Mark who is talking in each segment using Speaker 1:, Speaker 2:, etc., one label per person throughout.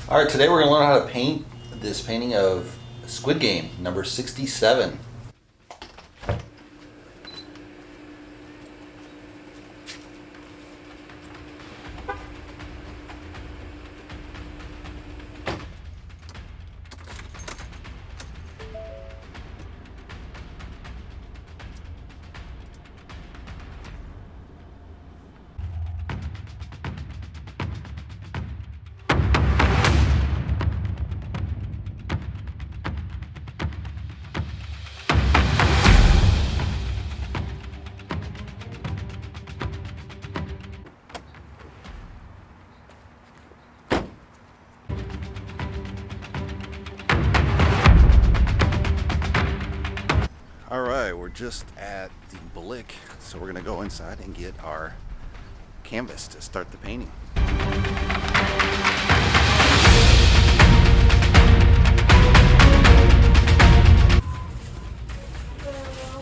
Speaker 1: All right, today we're going to learn how to paint this painting of Squid Game, number 67. All right, we're just at the Blick, so we're gonna go inside and get our canvas to start the painting.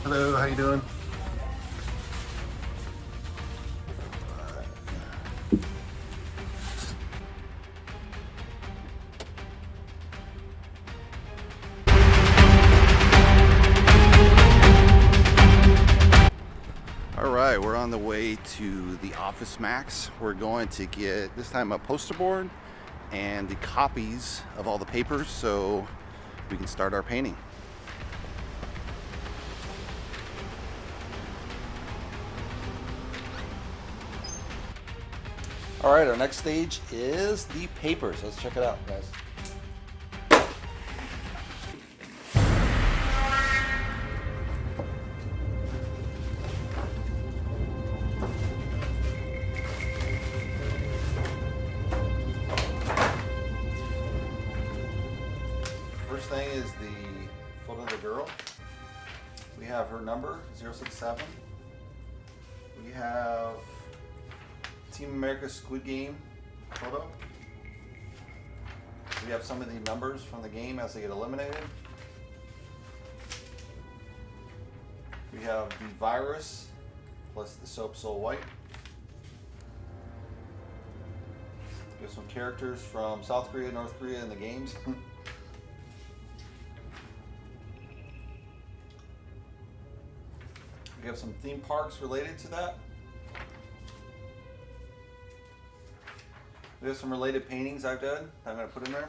Speaker 1: Hello, how you doing? Alright, we're on the way to the Office Max. We're going to get, this time, a poster board and the copies of all the papers so we can start our painting. Alright, our next stage is the papers. Let's check it out, guys. First thing is the photo of the girl. We have her number, 067. We have Team America's Squid Game photo. We have some of the numbers from the game as they get eliminated. We have the virus plus the soap Soul White. We have some characters from South Korea, North Korea in the games. We have some theme parks related to that. We have some related paintings I've done that I'm going to put in there.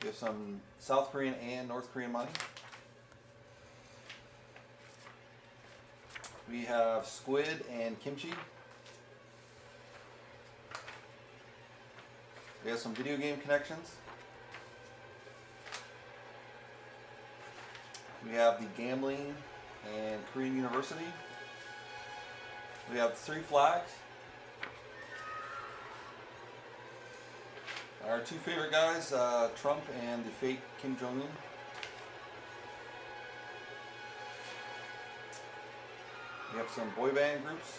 Speaker 1: We have some South Korean and North Korean money. We have squid and kimchi. We have some video game connections. We have the gambling and Korean University. We have 3 flags. Our 2 favorite guys, Trump and the fake Kim Jong-un. We have some boy band groups.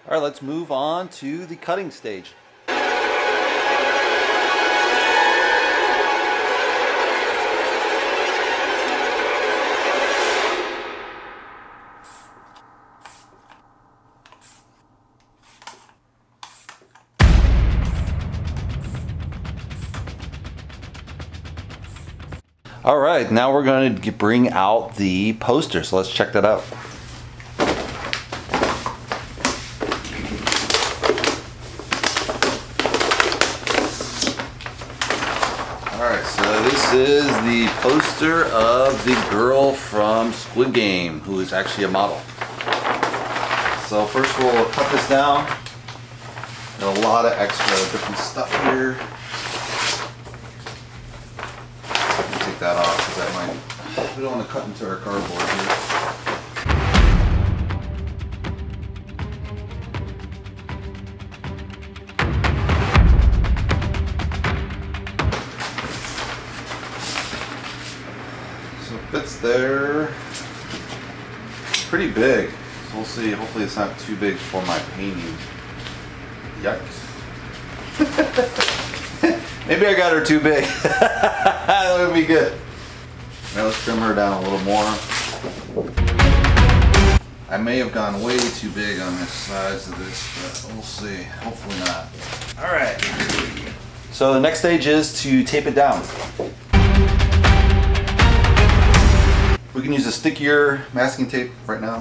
Speaker 1: All right, let's move on to the cutting stage. All right, now we're going to bring out the poster, so let's check that out. All right, so this is the poster of the girl from Squid Game, who is actually a model. So first we'll cut this down. Got a lot of extra different stuff here. That off because that might, we don't want to cut into our cardboard here. So it fits there. Pretty big. So we'll see. Hopefully it's not too big for my painting. Yikes. Maybe I got her too big. That would be good. Now let's trim her down a little more. I may have gone way too big on the size of this, but we'll see. Hopefully not. All right. So the next stage is to tape it down. We can use a stickier masking tape right now.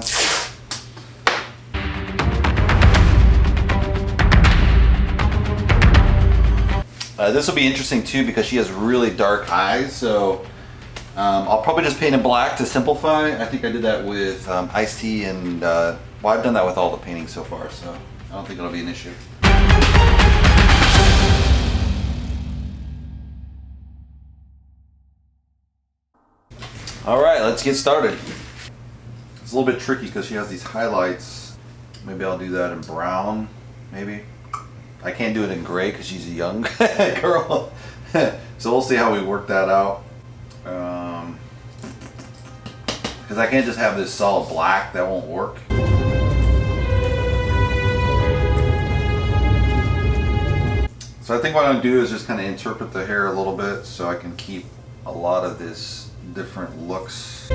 Speaker 1: This will be interesting too because she has really dark eyes, so I'll probably just paint it black to simplify. I think I did that with iced tea and, well, I've done that with all the paintings so far, so I don't think it'll be an issue. All right, let's get started. It's a little bit tricky because she has these highlights. Maybe I'll do that in brown, maybe. I can't do it in gray because she's a young girl. So we'll see how we work that out. Because I can't just have this solid black, that won't work. So I think what I'm gonna do is just kind of interpret the hair a little bit so I can keep a lot of this different looks.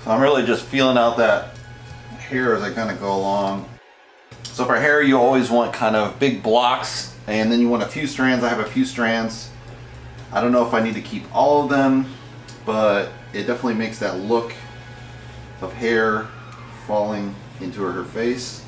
Speaker 1: So I'm really just feeling out that hair as I kind of go along. So for hair, you always want kind of big blocks, and then you want a few strands. I have a few strands. I don't know if I need to keep all of them, but it definitely makes that look of hair falling into her face.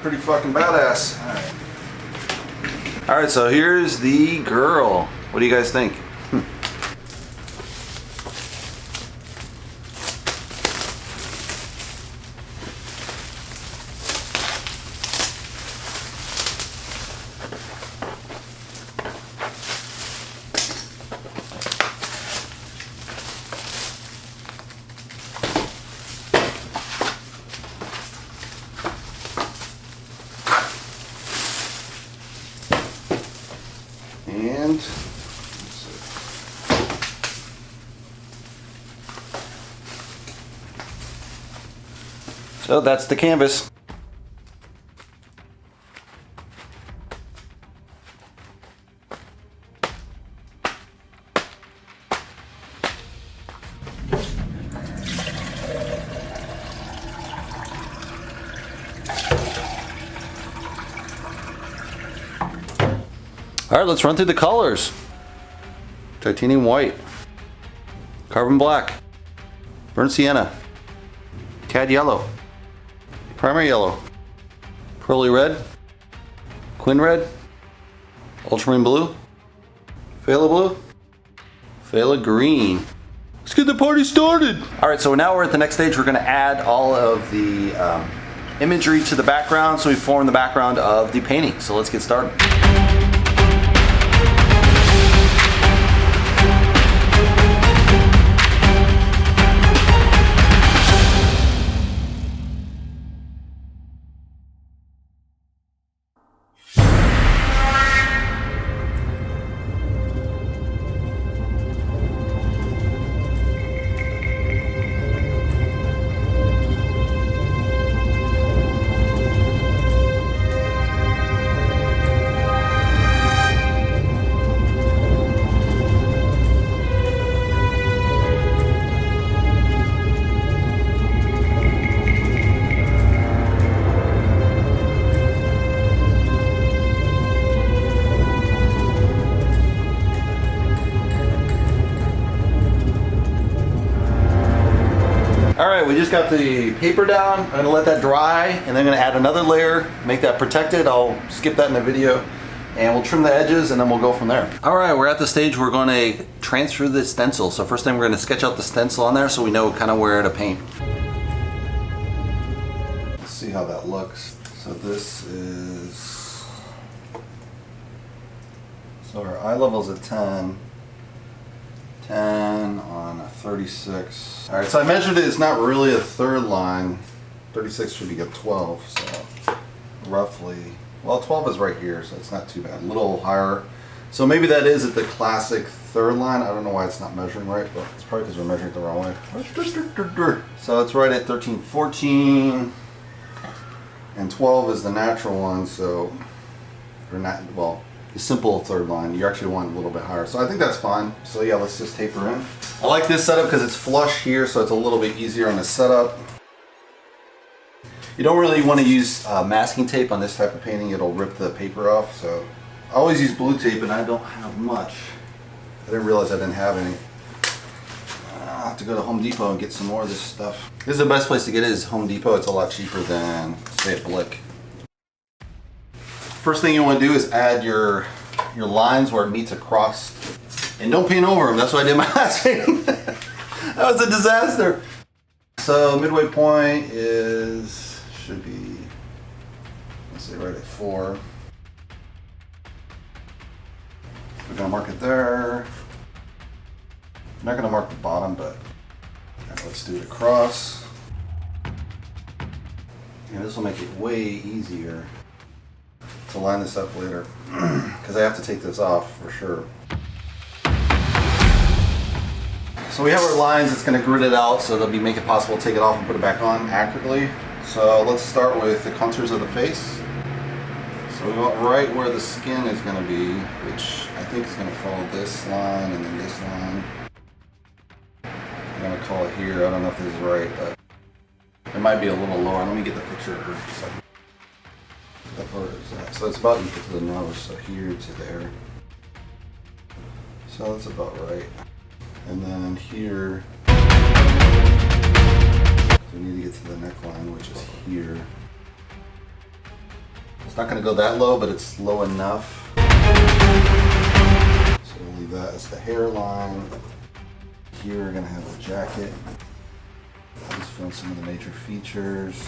Speaker 1: pretty fucking badass. All right, so here's the girl. What do you guys think? And so that's the canvas. All right, let's run through the colors. Titanium white, carbon black, burnt sienna, cad yellow, primary yellow, pearly red, quin red, ultramarine blue, phthalo blue, phthalo green. Let's get the party started. All right, so now we're at the next stage. We're gonna add all of the imagery to the background so we form the background of the painting. So let's get started. Alright, we just got the paper down. I'm going to let that dry and then I'm going to add another layer, make that protected. I'll skip that in the video and we'll trim the edges and then we'll go from there. Alright, we're at the stage we're going to transfer the stencil. So first thing we're going to sketch out the stencil on there so we know kind of where to paint. Let's see how that looks. So this is... So our eye level is a 10. 10 on a 36. All right, so I measured it. It's not really a third line. 36 should be a 12, so roughly. Well, 12 is right here, so it's not too bad. A little higher. So maybe that is at the classic third line. I don't know why it's not measuring right, but it's probably because we're measuring it the wrong way. So it's right at 13, 14, and 12 is the natural one. So, or not, well, the simple third line, you actually want a little bit higher. So I think that's fine. So yeah, let's just taper in. I like this setup because it's flush here, so it's a little bit easier on the setup. You don't really want to use masking tape on this type of painting. It'll rip the paper off. So I always use blue tape and I don't have much. I didn't realize I didn't have any. I'll have to go to Home Depot and get some more of this stuff. This is the best place to get it is Home Depot. It's a lot cheaper than, say, a Blick. First thing you want to do is add your lines where it meets across, and don't paint over them. That's what I did my last painting. That was a disaster. So midway point should be, let's say right at 4. We're gonna mark it there. I'm not gonna mark the bottom, but let's do it across. And this will make it way easier to line this up later, because I have to take this off for sure. So we have our lines. It's going to grid it out, so it'll make it possible to take it off and put it back on accurately. So let's start with the contours of the face. So we want right where the skin is going to be, which I think is going to follow this line and then this line. I'm going to call it here. I don't know if this is right, but it might be a little lower. Let me get the picture of her. So it's about equal to the nose, so here to there. So that's about right. And then here, so we need to get to the neckline, which is here. not going to go that low, but it's low enough. So we'll leave that as the hairline. Here we're going to have the jacket. I'll just fill in some of the major features.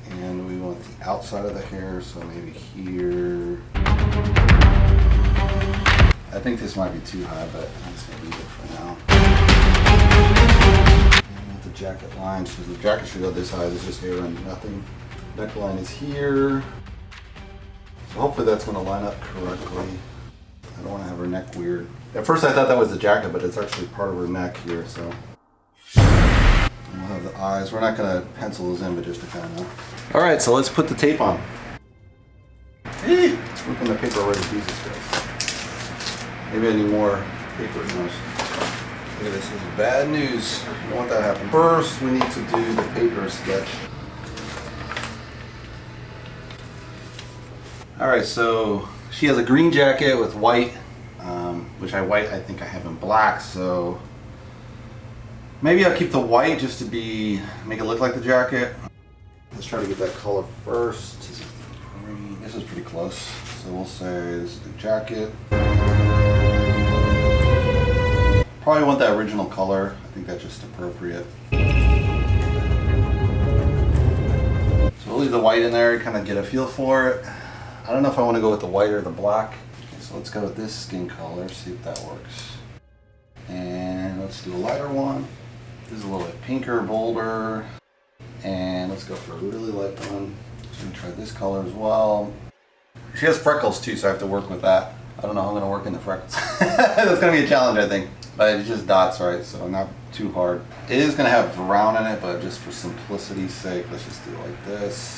Speaker 1: And we want the outside of the hair, so maybe here. I think this might be too high, but I'm just going to leave it for now. And with the jacket line, so the jacket should go this high. There's just hair and nothing. Neckline is here. So hopefully that's going to line up correctly. I don't want to have her neck weird. At first I thought that was the jacket, but it's actually part of her neck here, so. And we'll have the eyes. We're not going to pencil those in, but just to kind of know. All right, so let's put the tape on. Hey, it's ripping the paper already. Jesus Christ. Maybe I need more paper. Look at this. This is bad news. You don't want that to happen. First, we need to do the paper sketch. All right, so she has a green jacket with white, which I think I have in black. So maybe I'll keep the white just to make it look like the jacket. Let's try to get that color first. This is pretty close. So we'll say this is the jacket. Probably want that original color. I think that's just appropriate. So we'll leave the white in there, kind of get a feel for it. I don't know if I want to go with the white or the black. Okay, so let's go with this skin color, see if that works. And let's do a lighter one. This is a little bit pinker, bolder. And let's go for a really light one. So I'm gonna try this color as well. She has freckles too, so I have to work with that. I don't know how I'm gonna work in the freckles. That's gonna be a challenge, I think. But it's just dots, right? So not too hard. It is gonna have brown in it, but just for simplicity's sake, let's just do it like this.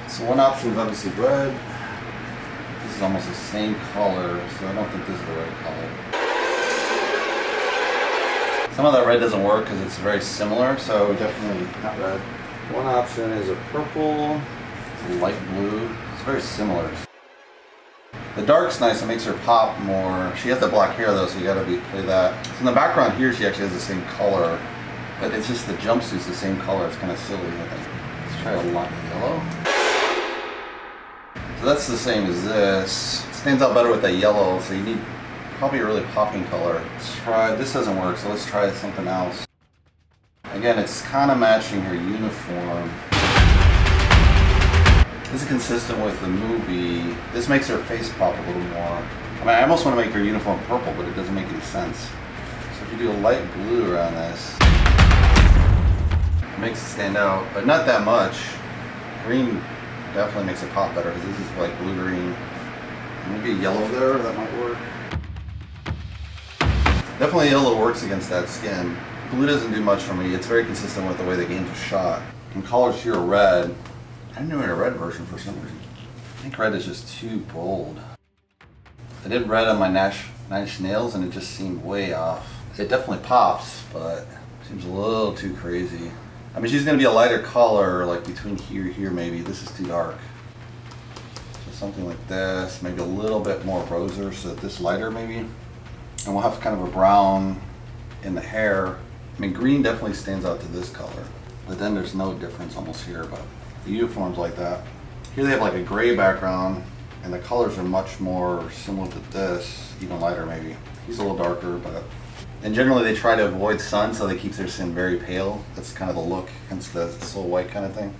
Speaker 1: So one option is obviously red. This is almost the same color, so I don't think this is the right color. Some of that red doesn't work because it's very similar, so definitely not red. One option is a purple. It's a light blue. It's very similar. The dark's nice, it makes her pop more. She has the black hair though, so you gotta play that. So in the background here, she actually has the same color, but it's just the jumpsuit's the same color. It's kind of silly, I think. Let's try a light yellow. So that's the same as this. It stands out better with that yellow, so you need probably a really popping color. Let's try, this doesn't work, so let's try something else. Again, it's kind of matching her uniform. This is consistent with the movie. This makes her face pop a little more. I mean, I almost want to make her uniform purple, but it doesn't make any sense. So if you do a light blue around this, it makes it stand out, but not that much. Green definitely makes it pop better because this is like blue-green. Maybe a yellow there, that might work. Definitely yellow works against that skin. Blue doesn't do much for me. It's very consistent with the way the games are shot. And colors here are red. I didn't do a red version for some reason. I think red is just too bold. I did red on my Nine Inch Nails and it just seemed way off. It definitely pops, but seems a little too crazy. I mean, she's gonna be a lighter color, like between here and here maybe. This is too dark. So something like this, maybe a little bit more roser, so this lighter maybe. And we'll have kind of a brown in the hair. I mean, green definitely stands out to this color, but then there's no difference almost here, but the uniform's like that. Here they have like a gray background, and the colors are much more similar to this, even lighter maybe. He's a little darker, but... And generally they try to avoid sun, so they keep their skin very pale. That's kind of the look, hence the so white kind of thing.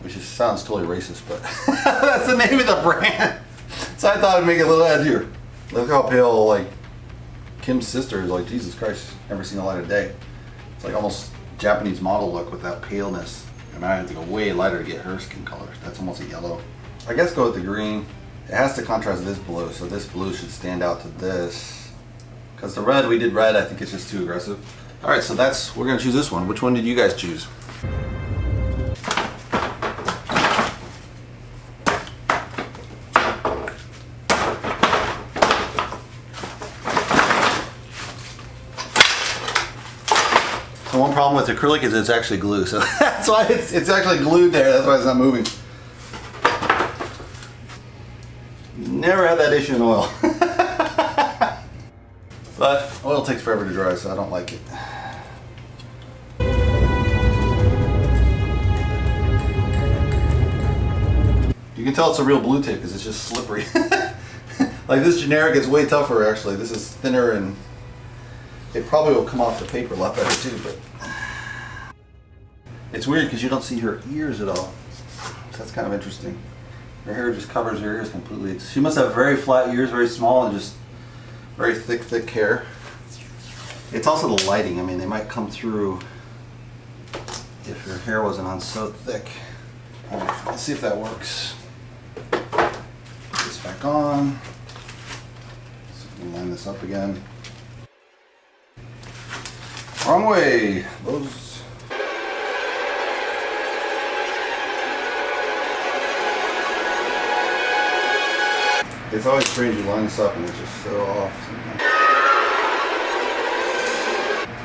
Speaker 1: Which just sounds totally racist, but that's the name of the brand. So I thought I'd make it a little edgier. Look how pale, like, Kim's sister is. Like, Jesus Christ, never seen the light of day. It's like almost Japanese model look with that paleness. And I have to go way lighter to get her skin color. That's almost a yellow. I guess go with the green. It has to contrast this blue, so this blue should stand out to this. Because the red, we did red, I think it's just too aggressive. All right, so we're gonna choose this one. Which one did you guys choose? The one problem with acrylic is it's actually glue, so that's why it's actually glued there. That's why it's not moving. Never had that issue in oil. But oil takes forever to dry, so I don't like it. can tell it's a real blue tape because it's just slippery. Like this generic is way tougher actually. This is thinner and it probably will come off the paper a lot better too, but it's weird because you don't see her ears at all. So that's kind of interesting. Her hair just covers her ears completely. She must have very flat ears, very small, and just very thick hair. It's also the lighting. I mean, they might come through if her hair wasn't on so thick. All right, let's see if that works. Put this back on. See if we can line this up again. Wrong way. Those. It's always strange you line this up and it's just so off sometimes.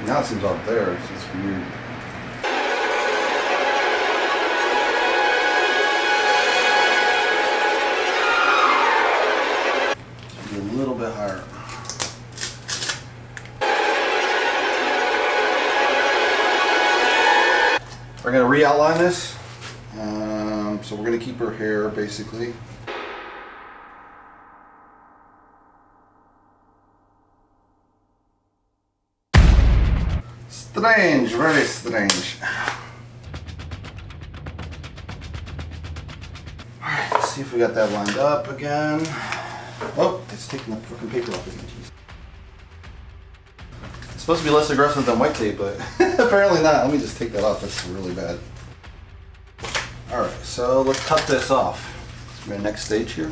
Speaker 1: Now it seems off there. It's just weird. Should be a little bit higher. We're going to re-outline this. So we're going to keep her hair basically. Strange, very strange. Alright, let's see if we got that lined up again. Oh, it's taking the fucking paper off again. It's supposed to be less aggressive than white tape, but apparently not. Let me just take that off. That's really bad. Alright, so let's cut this off. My next stage here.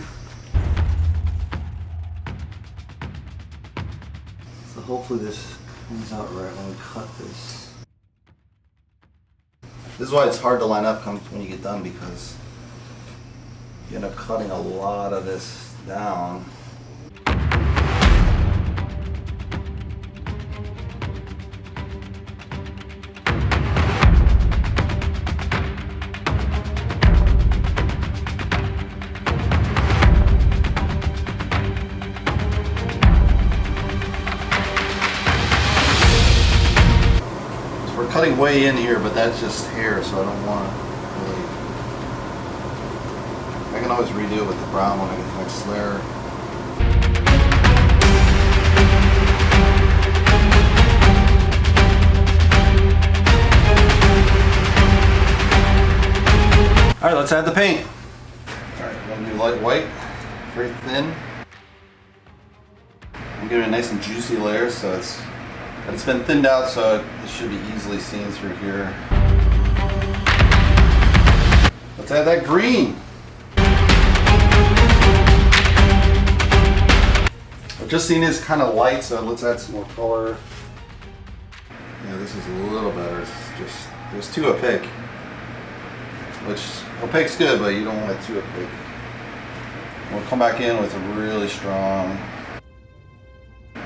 Speaker 1: So hopefully this comes out right when we cut this. This is why it's hard to line up when you get done, because you end up cutting a lot of this down. Cutting way in here, but that's just hair, so I don't want to really. I can always redo it with the brown when I get the next layer. All right, let's add the paint. All right, I'm gonna do light white, very thin. I'm giving it a nice and juicy layer, so it's been thinned out, so it should be easily seen through here. Let's add that green. I've just seen this kind of light, so let's add some more color. Yeah, this is a little better. It's just too opaque. Which, opaque's good, but you don't want it too opaque. We'll come back in with a really strong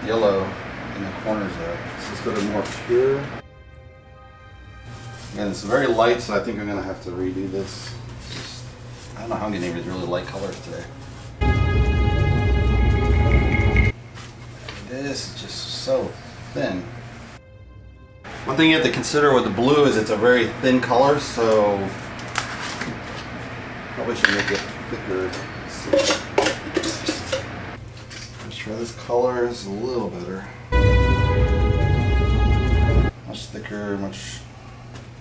Speaker 1: yellow in the corners there. So let's go to more pure. And it's very light, so I think I'm gonna have to redo this. I don't know how many neighbors really light colors today. This is just so thin. One thing you have to consider with the blue is it's a very thin color, so probably should make it thicker. Let's try this color. It's a little better. Much thicker,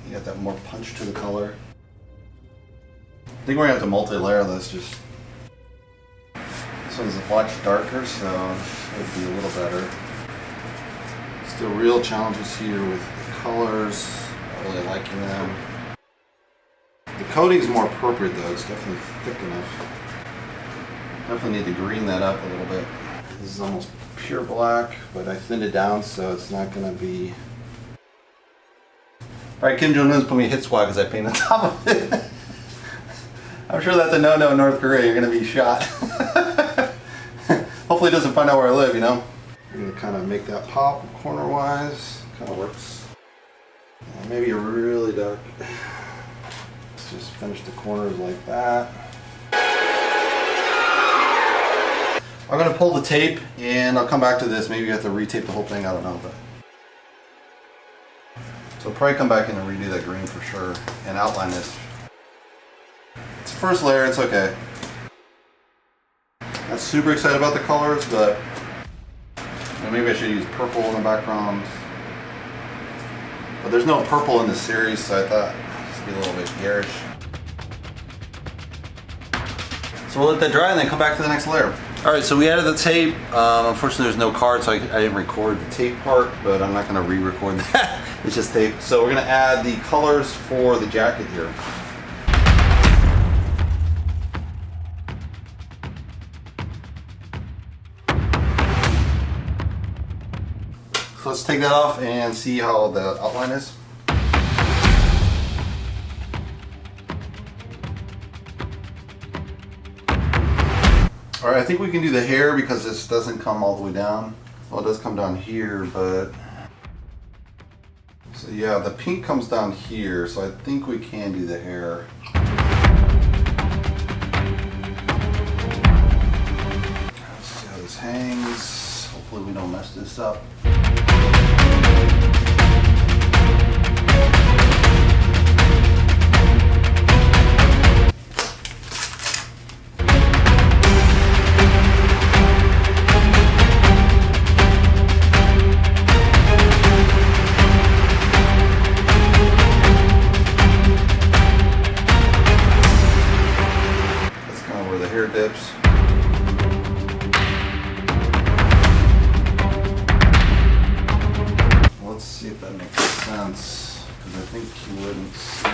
Speaker 1: you got that more punch to the color. I think we're gonna have to multi-layer this. This one's much darker, so it should be a little better. Still real challenges here with the colors. Not really liking them. The coating's more appropriate though. It's definitely thick enough. Definitely need to green that up a little bit. This is almost pure black, but I thinned it down so it's not gonna be. Alright, Kim Jong-un's put me a hit squad because I painted the top of it. I'm sure that's a no-no in North Korea. You're gonna be shot. Hopefully it doesn't find out where I live, you know? I'm gonna kind of make that pop corner-wise. Kind of works. Maybe a really dark. Let's just finish the corners like that. I'm gonna pull the tape and I'll come back to this. Maybe you have to retape the whole thing. I don't know, but. So I'll probably come back in and redo that green for sure and outline this. It's the first layer, it's okay. Not super excited about the colors, but maybe I should use purple in the background. But there's no purple in the series, so I thought it'd be a little bit garish. So we'll let that dry and then come back to the next layer. All right, so we added the tape. Unfortunately, there's no card, so I didn't record the tape part, but I'm not gonna re-record that. It's just tape. So we're gonna add the colors for the jacket here. So let's take that off and see how the outline is. All right, I think we can do the hair because this doesn't come all the way down. Well, it does come down here, but... So yeah, the pink comes down here, so I think we can do the hair. Let's see how this hangs. Hopefully we don't mess this up. Dips. Let's see if that makes sense, because I think you wouldn't see.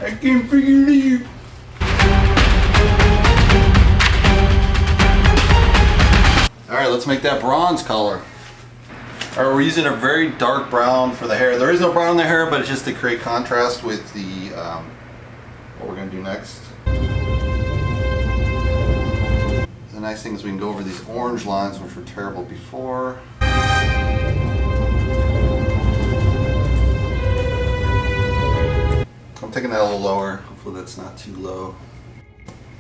Speaker 1: I can't figure it out. Alright, let's make that bronze color. Alright, we're using a very dark brown for the hair. There is no brown in the hair, but it's just to create contrast with the what we're going to do next. The nice thing is we can go over these orange lines, which were terrible before. I'm taking that a little lower. Hopefully that's not too low.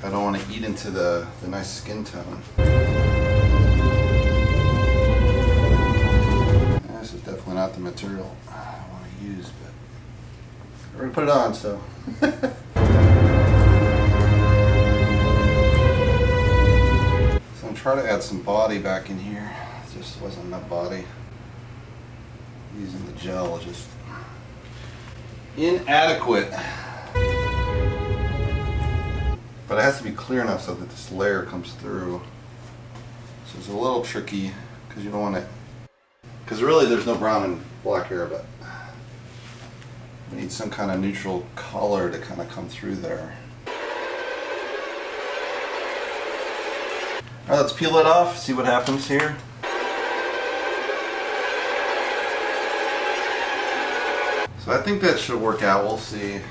Speaker 1: I don't want to eat into the nice skin tone. This is definitely not the material I want to use, but we're going to put it on, so. So I'm trying to add some body back in here. There just wasn't enough body. Using the gel, just inadequate. But it has to be clear enough so that this layer comes through. So it's a little tricky because you don't want it. Because really there's no brown and black hair, but we need some kind of neutral color to kind of come through there. Alright, let's peel it off, see what happens here. So I think that should work out, we'll see.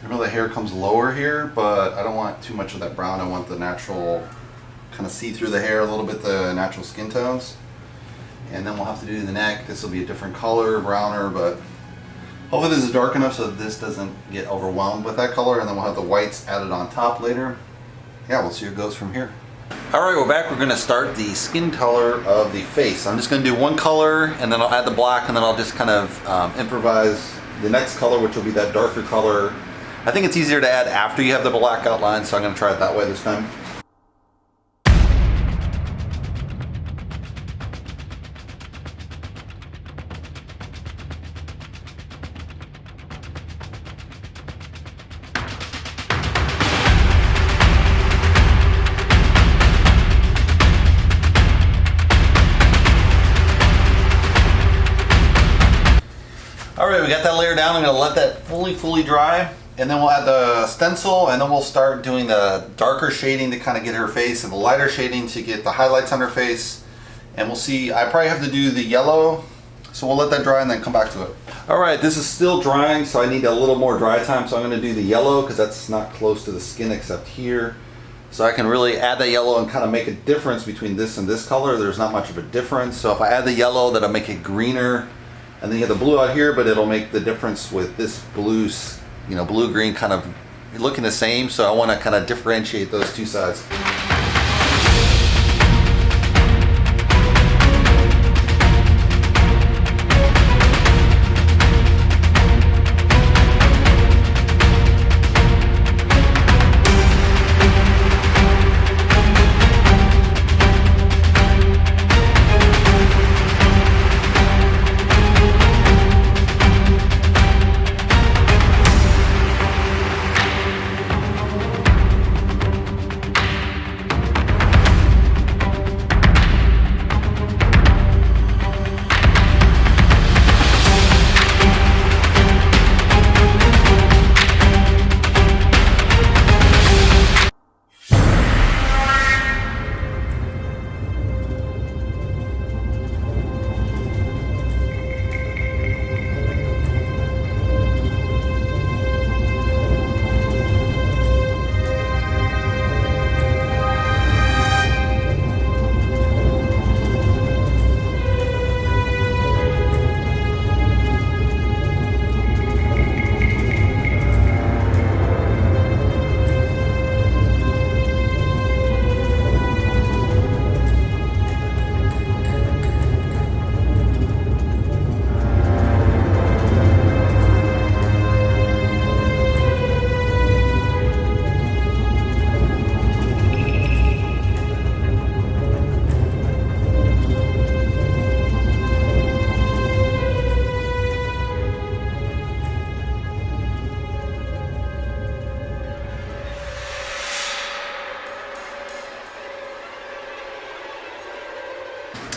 Speaker 1: I know the hair comes lower here, but I don't want too much of that brown. I want the natural, kind of see through the hair a little bit, the natural skin tones. And then we'll have to do the neck. This will be a different color, browner, but hopefully this is dark enough so that this doesn't get overwhelmed with that color, and then we'll have the whites added on top later. Yeah, we'll see where it goes from here. Alright, we're back. We're going to start the skin color of the face. I'm just going to do one color, and then I'll add the black, and then I'll just kind of improvise the next color, which will be that darker color. I think it's easier to add after you have the black outline, so I'm going to try it that way this time. Alright, we got that layer down. I'm going to let that fully dry, and then we'll add the stencil, and then we'll start doing the darker shading to kind of get her face and the lighter shading to get the highlights on her face. And we'll see, I probably have to do the yellow, so we'll let that dry and then come back to it. Alright, this is still drying, so I need a little more dry time, so I'm going to do the yellow because that's not close to the skin except here. So I can really add that yellow and kind of make a difference between this and this color. There's not much of a difference, so if I add the yellow, that'll make it greener. And then you have the blue out here, but it'll make the difference with this blue, you know, blue-green kind of looking the same. So I want to kind of differentiate those two sides.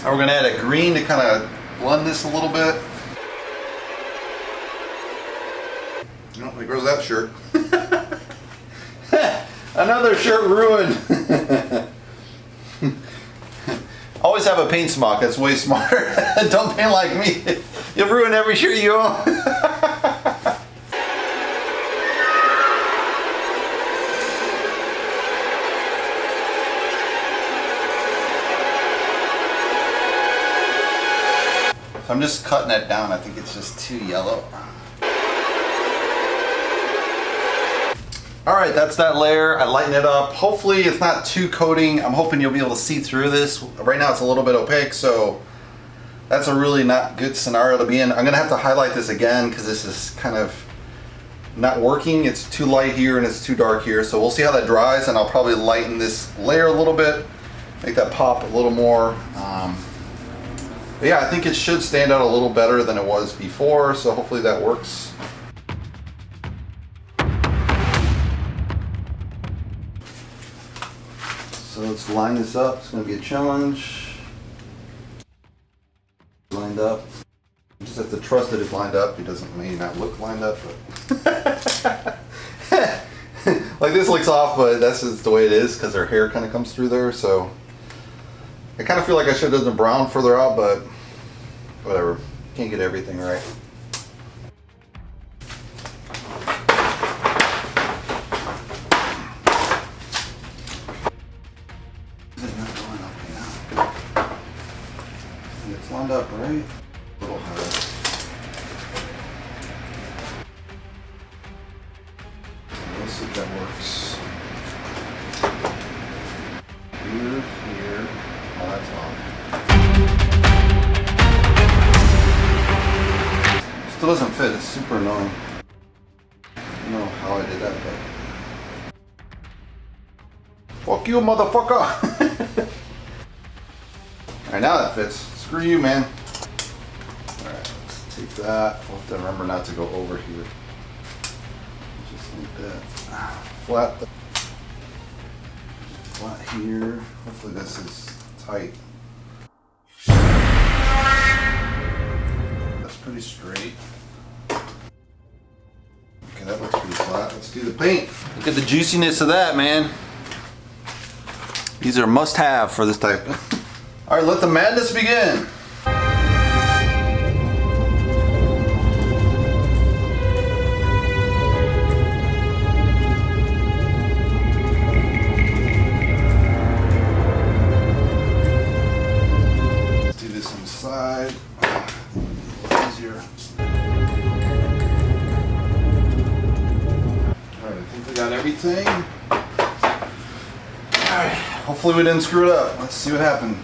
Speaker 1: Now we're gonna add a green to kind of blend this a little bit. Oh, there goes that shirt. Another shirt ruined. Always have a paint smock, that's way smarter. Don't paint like me. You'll ruin every shirt you own. So I'm just cutting it down. I think it's just too yellow. All right, that's that layer. I lighten it up. Hopefully it's not too coating. I'm hoping you'll be able to see through this. Right now it's a little bit opaque, so that's a really not good scenario to be in. I'm gonna have to highlight this again because this is kind of not working. It's too light here and it's too dark here. So we'll see how that dries, and I'll probably lighten this layer a little bit, make that pop a little more. But yeah, I think it should stand out a little better than it was before, so hopefully that works. So let's line this up. It's going to be a challenge. Lined up. You just have to trust that it's lined up. It may not look lined up, but like this looks off, but that's just the way it is because her hair kind of comes through there. So I kind of feel like I should have done the brown further out, but whatever. Can't get everything right. It's lined up, right? A little higher. Let's see if that works. Here. Oh, that's off. Still doesn't fit. It's super annoying. I don't know how I did that, but fuck you, motherfucker! Alright, now that fits. Screw you, man. Alright, let's take that. We'll have to remember not to go over here. Just like that. Flat. Flat here. Hopefully this is tight. That's pretty straight. Okay, that looks pretty flat. Let's do the paint. Look at the juiciness of that, man. These are must-have for this type. All right, let the madness begin. Let's do this on the side. A little easier. All right, I think we got everything. All right, hopefully we didn't screw it up. Let's see what happened.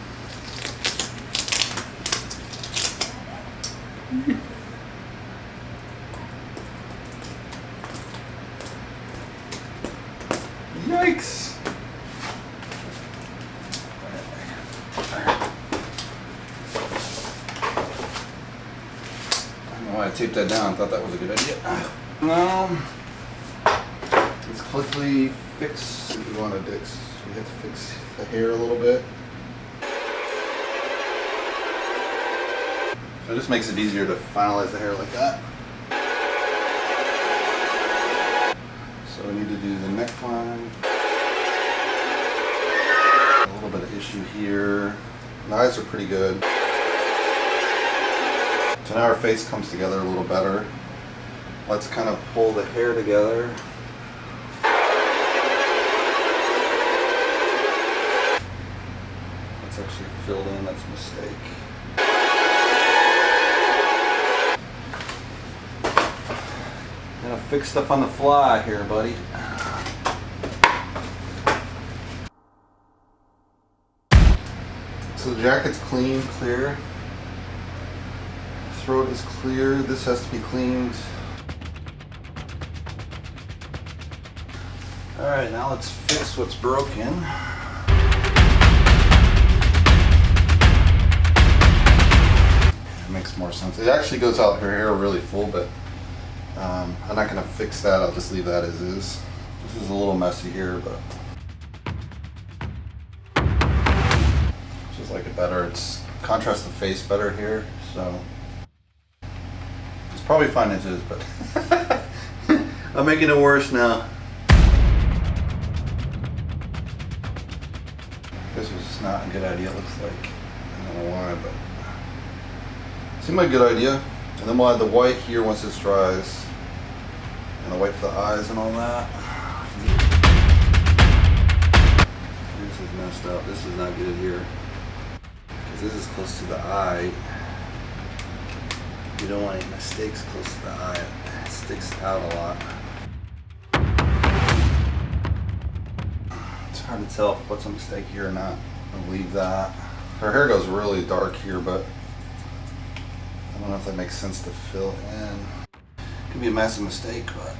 Speaker 1: Yikes! I don't know why I taped that down. I thought that was a good idea. Let's quickly fix. We want to fix. We have to fix the hair a little bit. So it just makes it easier to finalize the hair like that. So we need to do the neckline. A little bit of issue here. The eyes are pretty good. So now our face comes together a little better. Let's kind of pull the hair together. That's actually filled in, that's a mistake. Gonna fix stuff on the fly here, buddy. So the jacket's clean, clear. Throat is clear. This has to be cleaned. All right, now let's fix what's broken. It makes more sense. It actually goes out her hair really full, but I'm not going to fix that. I'll just leave that as is. This is a little messy here, but just like it better. It's contrast the face better here, so it's probably fine as is, but I'm making it worse now. This was just not a good idea, it looks like. I don't know why, but seemed like a good idea. And then we'll add the white here once this dries. And the white for the eyes and all that. This is messed up. This is not good here. Because this is close to the eye. You don't want any mistakes close to the eye. It sticks out a lot. It's hard to tell if what's a mistake here or not. I'll leave that. Her hair goes really dark here, but I don't know if that makes sense to fill in. Could be a massive mistake, but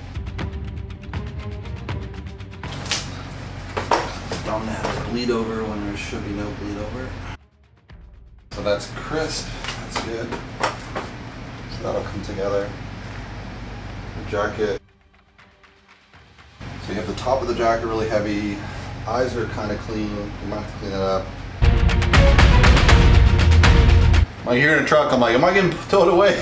Speaker 1: dumb to have bleed over when there should be no bleed over. So that's crisp. That's good. So that'll come together. The jacket. So you have the top of the jacket really heavy. Eyes are kind of clean. You might have to clean it up. Like here in a truck, I'm like, am I getting towed away?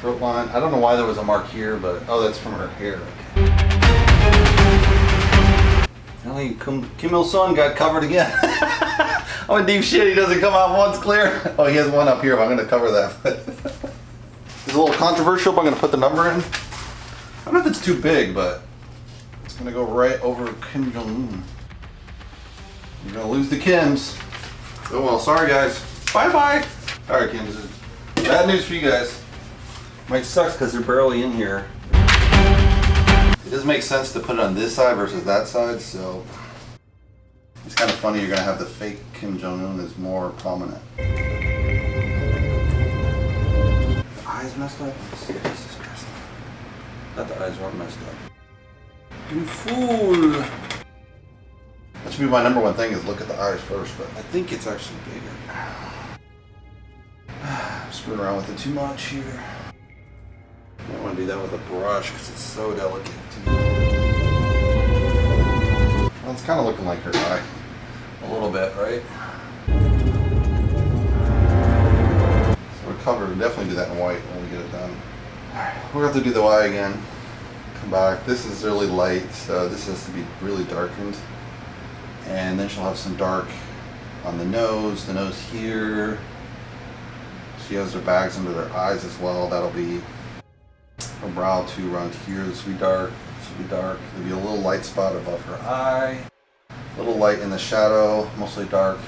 Speaker 1: Throat line. I don't know why there was a mark here, but oh, that's from her hair. Okay. I think Kim Il-sung got covered again. I'm in deep shit. He doesn't come out once clear. Oh, he has one up here, but I'm going to cover that. It's a little controversial, but I'm going to put the number in. I don't know if it's too big, but it's going to go right over Kim Jong-un. You're going to lose the Kims. Oh well, sorry guys. Bye-bye. All right, Kims. Bad news for you guys. Might sucks because they're barely in here. It does make sense to put it on this side versus that side, so it's kind of funny you're going to have the fake Kim Jong-un is more prominent. The eyes messed up? Jesus Christ. I thought the eyes weren't messed up. You fool! That should be my number one thing, is look at the eyes first, but I think it's actually bigger. I'm screwing around with it too much here. I don't want to do that with a brush because it's so delicate. Well, it's kind of looking like her eye. A little bit, right? So we're covered. We'll definitely do that in white when we get it done. Alright, we're going to have to do the eye again. Come back. This is really light, so this has to be really darkened. And then she'll have some dark on the nose here. She has her bags under their eyes as well. That'll be her brow too around here. This will be dark. This will be dark. There'll be a little light spot above her eye. A little light in the shadow, mostly dark.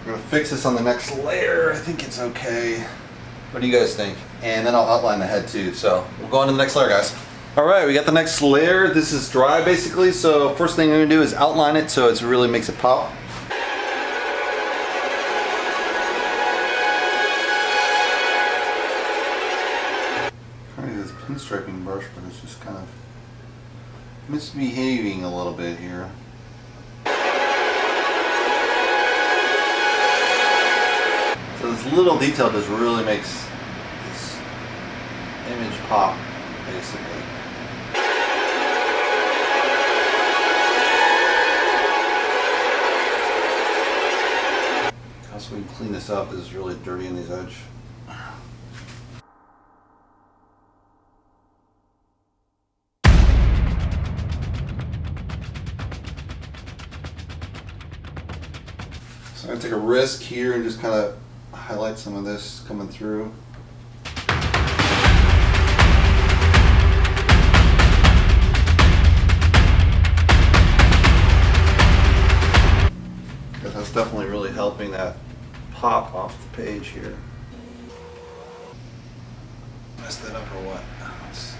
Speaker 1: We're gonna fix this on the next layer. I think it's okay. What do you guys think? And then I'll outline the head too. So we'll go on to the next layer, guys. All right, we got the next layer. This is dry basically. So first thing I'm gonna do is outline it so it really makes it pop. Trying to use this pinstriping brush, but it's just kind of misbehaving a little bit here. So this little detail just really makes this image pop, basically. Also, we can clean this up. This is really dirty in these edges. So I'm going to take a risk here and just kind of highlight some of this coming through. That's definitely really helping that pop off the page here. Messed that up or what? Let's see.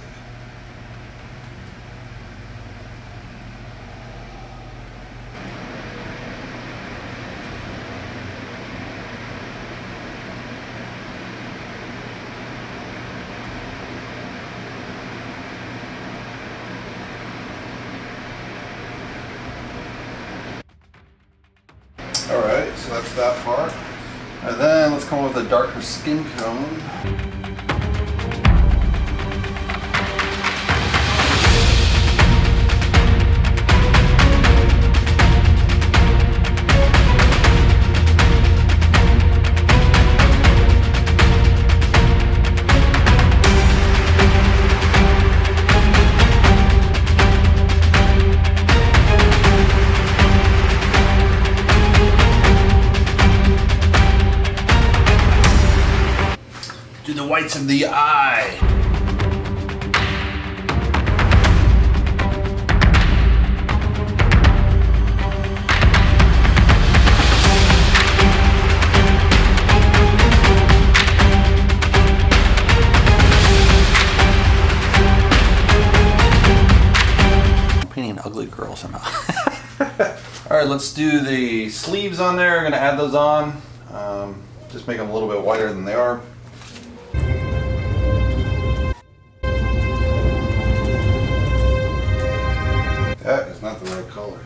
Speaker 1: Alright, so that's that part. And then let's come up with a darker skin tone. whites of the eye. An ugly girl somehow. All right, let's do the sleeves on there. I'm gonna add those on. Just make them a little bit wider than they are. That is not the right color.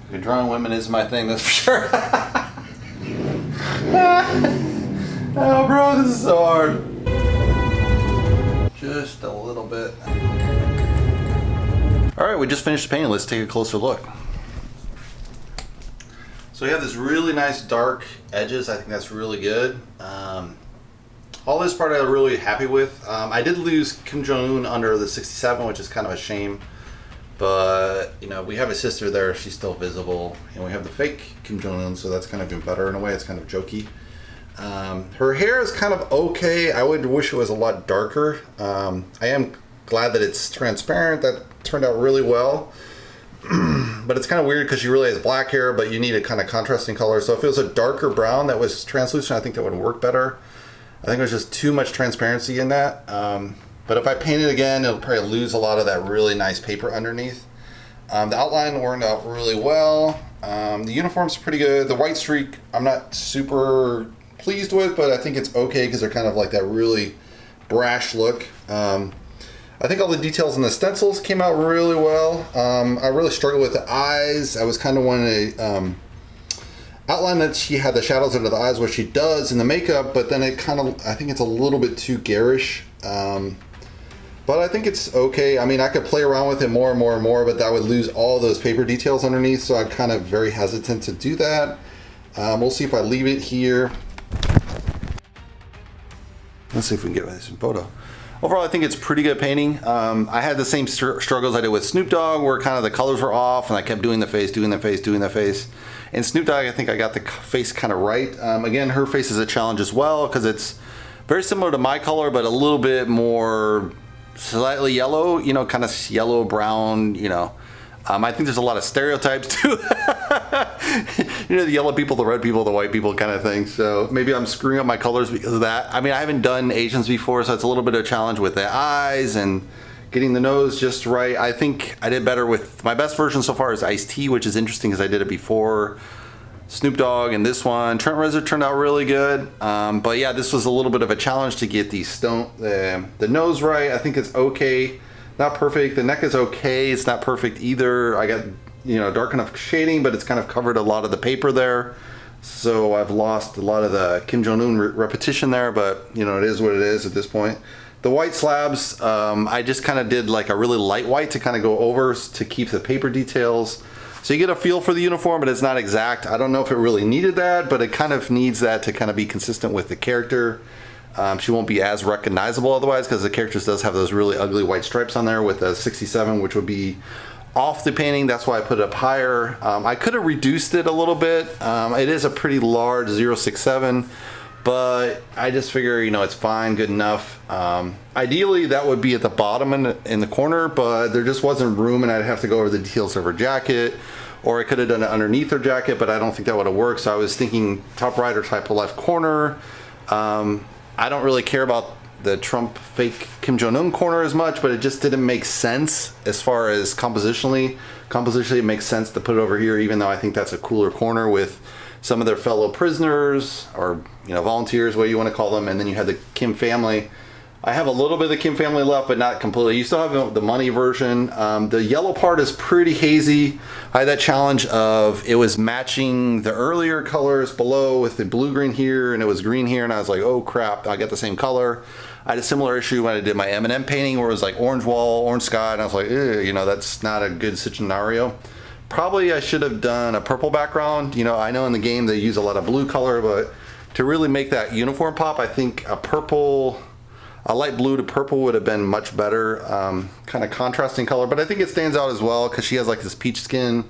Speaker 1: Okay, drawing women is my thing, that's for sure. Oh, bro, this is so hard. Just a little bit. All right, we just finished the painting. Let's take a closer look. So we have this really nice dark edges. I think that's really good. All this part I'm really happy with. I did lose Kim Jong-un under the 67, which is kind of a shame. But, you know, we have a sister there. She's still visible. And we have the fake Kim Jong-un, so that's kind of been better in a way. It's kind of jokey. Her hair is kind of okay. I would wish it was a lot darker. I am glad that it's transparent. That turned out really well. But it's kind of weird because she really has black hair, but you need a kind of contrasting color. So if it was a darker brown that was translucent, I think that would work better. I think there's just too much transparency in that. But if I paint it again, it'll probably lose a lot of that really nice paper underneath. The outline worked out really well. The uniform's pretty good. The white streak, I'm not super pleased with, but I think it's okay because they're kind of like that really brash look. I think all the details in the stencils came out really well. I really struggled with the eyes. I was kind of wanting to outline that she had the shadows under the eyes, which she does in the makeup, but then it kind of, I think it's a little bit too garish. But I think it's okay. I mean, I could play around with it more and more and more, but that would lose all those paper details underneath, so I'm kind of very hesitant to do that. We'll see if I leave it here. Let's see if we can get this photo. Overall, I think it's pretty good painting. I had the same struggles I did with Snoop Dogg, where kind of the colors were off, and I kept doing the face, doing the face, doing the face. And Snoop Dogg, I think I got the face kind of right. Again, her face is a challenge as well, because it's very similar to my color, but a little bit more slightly yellow, you know, kind of yellow, brown, you know. I think there's a lot of stereotypes too. You know, the yellow people, the red people, the white people kind of thing. So maybe I'm screwing up my colors because of that. I mean, I haven't done Asians before, so it's a little bit of a challenge with the eyes and getting the nose just right. I think I did better with my best version so far is Ice-T, which is interesting because I did it before Snoop Dogg and this one. Trent Reznor turned out really good. But yeah, this was a little bit of a challenge to get the nose right. I think it's okay. Not perfect. The neck is okay. It's not perfect either. I got, you know, dark enough shading, but it's kind of covered a lot of the paper there. So I've lost a lot of the Kim Jong-un repetition there, but you know, it is what it is at this point. The white slabs, I just kind of did like a really light white to kind of go over to keep the paper details. So you get a feel for the uniform, but it's not exact. I don't know if it really needed that, but it kind of needs that to kind of be consistent with the character. She won't be as recognizable otherwise because the characters does have those really ugly white stripes on there with a 67, which would be off the painting. That's why I put it up higher. I could have reduced it a little bit. It is a pretty large 067, but I just figure, you know, it's fine, good enough. Ideally that would be at the bottom in the corner, but there just wasn't room and I'd have to go over the details of her jacket, or I could have done it underneath her jacket, but I don't think that would have worked. So I was thinking top right or top left corner. I don't really care about the Trump fake Kim Jong-un corner as much, but it just didn't make sense as far as compositionally. Compositionally, it makes sense to put it over here, even though I think that's a cooler corner with some of their fellow prisoners or, you know, volunteers, what you want to call them. And then you have the Kim family. I have a little bit of the Kim family left, but not completely. You still have the money version. The yellow part is pretty hazy. I had that challenge of it was matching the earlier colors below with the blue-green here, and it was green here, and I was like, oh crap, I got the same color. I had a similar issue when I did my M&M painting where it was like orange wall, orange sky, and I was like, you know, that's not a good scenario. Probably I should have done a purple background. You know, I know in the game they use a lot of blue color, but to really make that uniform pop, I think a light blue to purple would have been much better, kind of contrasting color, but I think it stands out as well because she has like this peach skin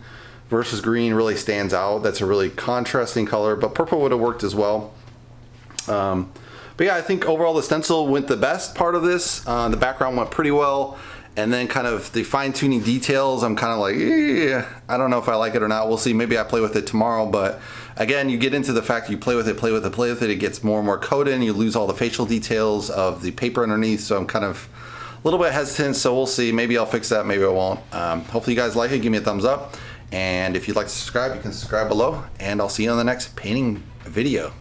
Speaker 2: versus green really stands out. That's a really contrasting color, but purple would have worked as well. But yeah, I think overall the stencil went the best part of this. The background went pretty well. And then kind of the fine-tuning details, I'm kind of like, I don't know if I like it or not. We'll see. Maybe I play with it tomorrow. But again, you get into the fact that you play with it, it gets more and more coated, and you lose all the facial details of the paper underneath. So I'm kind of a little bit hesitant. So we'll see. Maybe I'll fix that. Maybe I won't. Hopefully you guys like it. Give me a thumbs up. And if you'd like to subscribe, you can subscribe below. And I'll see you on the next painting video.